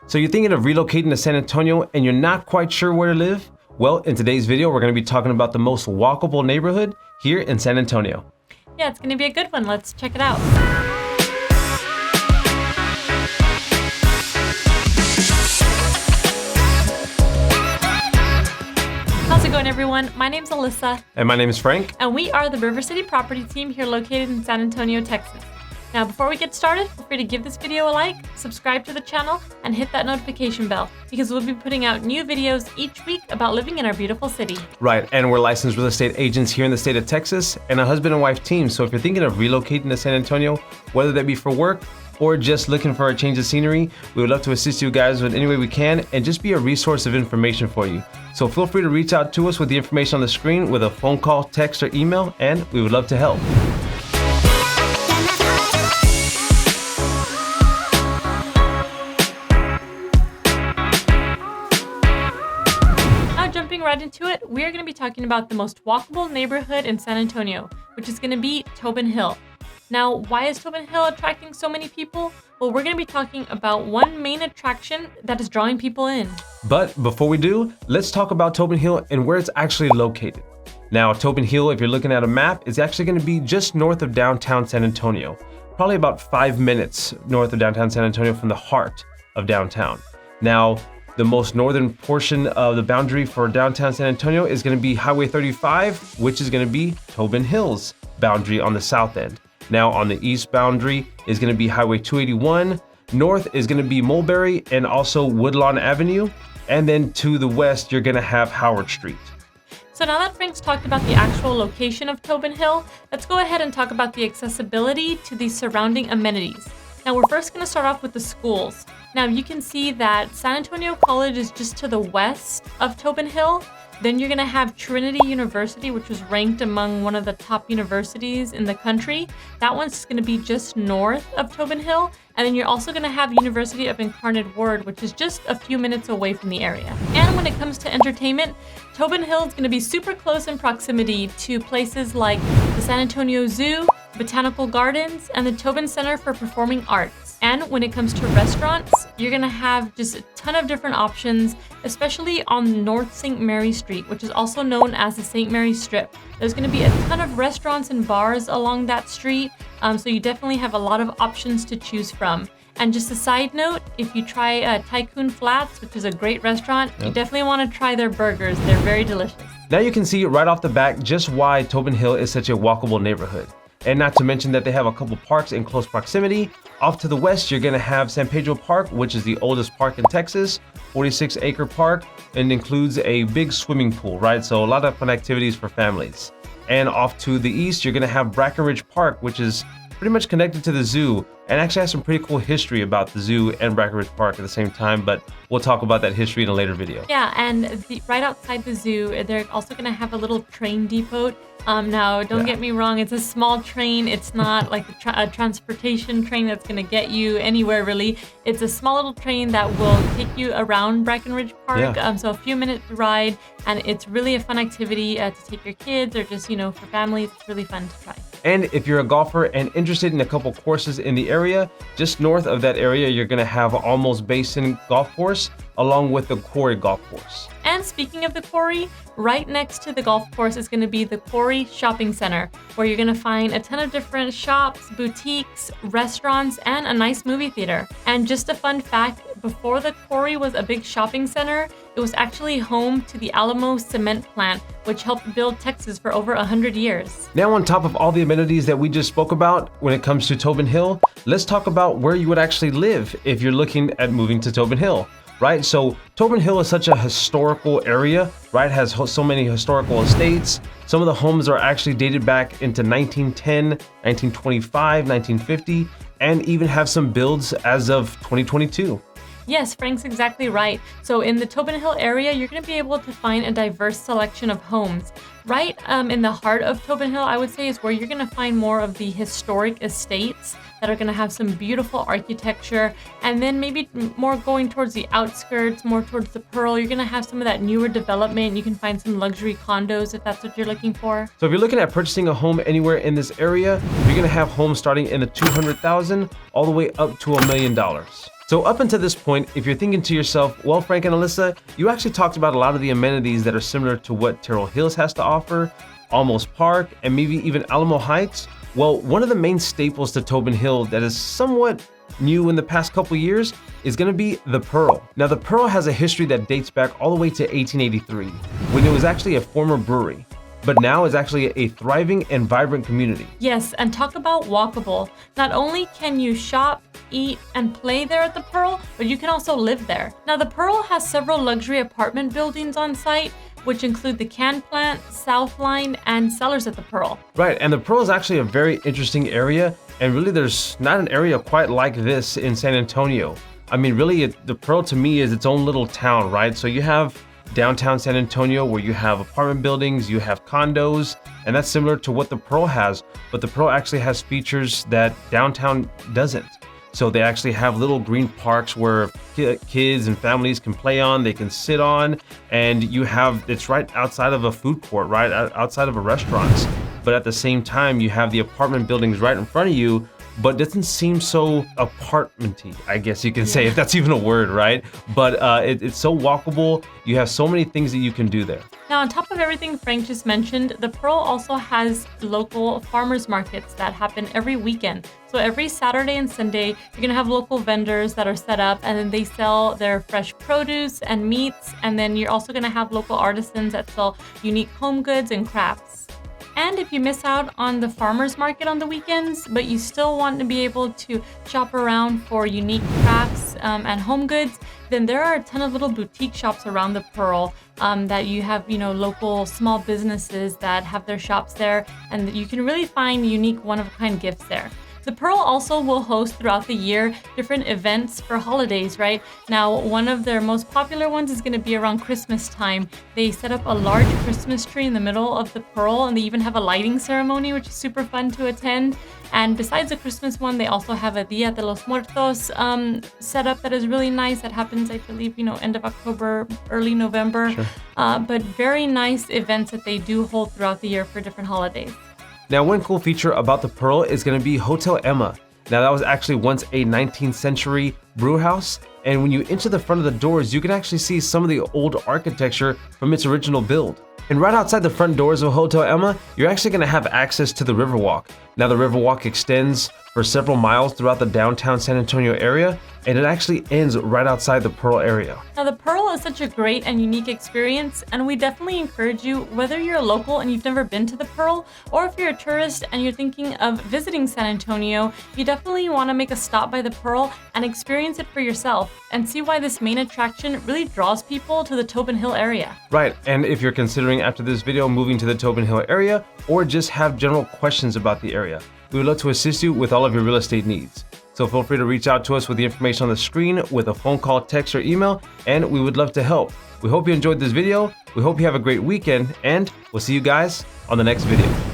So you're thinking of relocating to San Antonio and you're not quite sure where to live? Well, in today's video, we're going to be talking about the most walkable neighborhood here in San Antonio. Yeah, it's going to be a good one. Let's check it out. How's it going, everyone? My name's Alyssa. And my name is Frank. And we are the River City property team here located in San Antonio, Texas. Now, before we get started, feel free to give this video a like, subscribe to the channel, and hit that notification bell because we'll be putting out new videos each week about living in our beautiful city. Right, and we're licensed real estate agents here in the state of Texas and a husband and wife team. So if you're thinking of relocating to San Antonio, whether that be for work or just looking for a change of scenery, we would love to assist you guys in any way we can and just be a resource of information for you. So feel free to reach out to us with the information on the screen with a phone call, text, or email, and we would love to help. Jumping right into it, we are going to be talking about the most walkable neighborhood in San Antonio, which is going to be Tobin Hill. Now, why is Tobin Hill attracting so many people? Well, we're going to be talking about one main attraction that is drawing people in. But before we do, let's talk about Tobin Hill and where it's actually located. Now, Tobin Hill, if you're looking at a map, is actually going to be just north of downtown San Antonio, probably about 5 minutes north of downtown San Antonio from the heart of downtown. Now, the most northern portion of the boundary for downtown San Antonio is going to be Highway 35, which is going to be Tobin Hill's boundary on the south end. Now on the east boundary is going to be Highway 281. North is going to be Mulberry and also Woodlawn Avenue. And then to the west, you're going to have Howard Street. So now that Frank's talked about the actual location of Tobin Hill, let's go ahead and talk about the accessibility to the surrounding amenities. Now we're first going to start off with the schools. Now you can see that San Antonio College is just to the west of Tobin Hill. Then you're going to have Trinity University, which was ranked among one of the top universities in the country. That one's going to be just north of Tobin Hill. And then you're also going to have University of Incarnate Word, which is just a few minutes away from the area. And when it comes to entertainment, Tobin Hill is going to be super close in proximity to places like the San Antonio Zoo, Botanical Gardens, and the Tobin Center for Performing Arts. And when it comes to restaurants, you're gonna have just a ton of different options, especially on North St. Mary Street, which is also known as the St. Mary Strip. There's gonna be a ton of restaurants and bars along that street, so you definitely have a lot of options to choose from. And just a side note, if you try Tycoon Flats, which is a great restaurant, you definitely wanna try their burgers. They're very delicious. Now you can see right off the bat just why Tobin Hill is such a walkable neighborhood. And not to mention that they have a couple parks in close proximity. Off to the west, you're gonna have San Pedro Park, which is the oldest park in Texas, 46-acre park, and includes a big swimming pool, right? So a lot of fun activities for families. And off to the east, you're gonna have Brackenridge Park, which is pretty much connected to the zoo and actually has some pretty cool history about the zoo and Brackenridge Park at the same time, but we'll talk about that history in a later video. Yeah, and right outside the zoo, they're also gonna have a little train depot. Now, don't get me wrong, it's a small train. It's not like a transportation train that's going to get you anywhere, really. It's a small little train that will take you around Brackenridge Park. So a few minute ride, and it's really a fun activity to take your kids or just, for families. It's really fun to try. And if you're a golfer and interested in a couple courses in the area, just north of that area, you're going to have Almost Basin Golf Course along with the Quarry Golf Course. And speaking of the Quarry, right next to the golf course is going to be the Quarry Shopping Center, where you're going to find a ton of different shops, boutiques, restaurants, and a nice movie theater. And just a fun fact, before the Quarry was a big shopping center, it was actually home to the Alamo cement plant, which helped build Texas for over 100 years. Now, on top of all the amenities that we just spoke about when it comes to Tobin Hill, let's talk about where you would actually live if you're looking at moving to Tobin Hill. Right, so Tobin Hill is such a historical area, right? Has so many historical estates. Some of the homes are actually dated back into 1910, 1925, 1950, and even have some builds as of 2022. Yes, Frank's exactly right. So in the Tobin Hill area, you're going to be able to find a diverse selection of homes. Right in the heart of Tobin Hill, I would say, is where you're going to find more of the historic estates that are going to have some beautiful architecture. And then maybe more going towards the outskirts, more towards the Pearl, you're going to have some of that newer development. You can find some luxury condos if that's what you're looking for. So if you're looking at purchasing a home anywhere in this area, you're going to have homes starting in the $200,000 all the way up to $1 million. So up until this point, if you're thinking to yourself, well, Frank and Alyssa, you actually talked about a lot of the amenities that are similar to what Terrell Hills has to offer, Almost Park, and maybe even Alamo Heights. Well, one of the main staples to Tobin Hill that is somewhat new in the past couple years is going to be the Pearl. Now, the Pearl has a history that dates back all the way to 1883, when it was actually a former brewery, but now is actually a thriving and vibrant community. Yes, and talk about walkable. Not only can you shop, eat, and play there at the Pearl, but you can also live there. Now, the Pearl has several luxury apartment buildings on site, which include the Can Plant, South Line, and Cellars at the Pearl. Right, and the Pearl is actually a very interesting area, and really there's not an area quite like this in San Antonio. I mean, really, the Pearl to me is its own little town, right? So you have downtown San Antonio where you have apartment buildings, you have condos, and that's similar to what the Pearl has, but the Pearl actually has features that downtown doesn't. So they actually have little green parks where kids and families can play on, they can sit on, and it's right outside of a food court, right outside of a restaurant. But at the same time, you have the apartment buildings right in front of you, but doesn't seem so apartmenty, I guess you can say, if that's even a word, right? But it's so walkable. You have so many things that you can do there. Now, on top of everything Frank just mentioned, the Pearl also has local farmers markets that happen every weekend. So every Saturday and Sunday, you're gonna have local vendors that are set up, and then they sell their fresh produce and meats. And then you're also gonna have local artisans that sell unique home goods and crafts. And if you miss out on the farmers market on the weekends, but you still want to be able to shop around for unique crafts and home goods, then there are a ton of little boutique shops around the Pearl that you have, local small businesses that have their shops there, and you can really find unique one-of-a-kind gifts there. The Pearl also will host throughout the year different events for holidays, right? Now, one of their most popular ones is going to be around Christmas time. They set up a large Christmas tree in the middle of the Pearl, and they even have a lighting ceremony, which is super fun to attend. And besides the Christmas one, they also have a Dia de los Muertos setup that is really nice. That happens, I believe, end of October, early November. Sure. But very nice events that they do hold throughout the year for different holidays. Now, one cool feature about the Pearl is going to be Hotel Emma. Now, that was actually once a 19th century brew house, and when you enter the front of the doors, you can actually see some of the old architecture from its original build. And right outside the front doors of Hotel Emma, you're actually going to have access to the Riverwalk. Now, the Riverwalk extends for several miles throughout the downtown San Antonio area, and it actually ends right outside the Pearl area. Now, the Pearl is such a great and unique experience, and we definitely encourage you, whether you're a local and you've never been to the Pearl, or if you're a tourist and you're thinking of visiting San Antonio, you definitely want to make a stop by the Pearl and experience it for yourself and see why this main attraction really draws people to the Tobin Hill area. Right, and if you're considering after this video moving to the Tobin Hill area, or just have general questions about the area, we would love to assist you with all of your real estate needs. So feel free to reach out to us with the information on the screen with a phone call, text, or email, and we would love to help. We hope you enjoyed this video. We hope you have a great weekend, and we'll see you guys on the next video.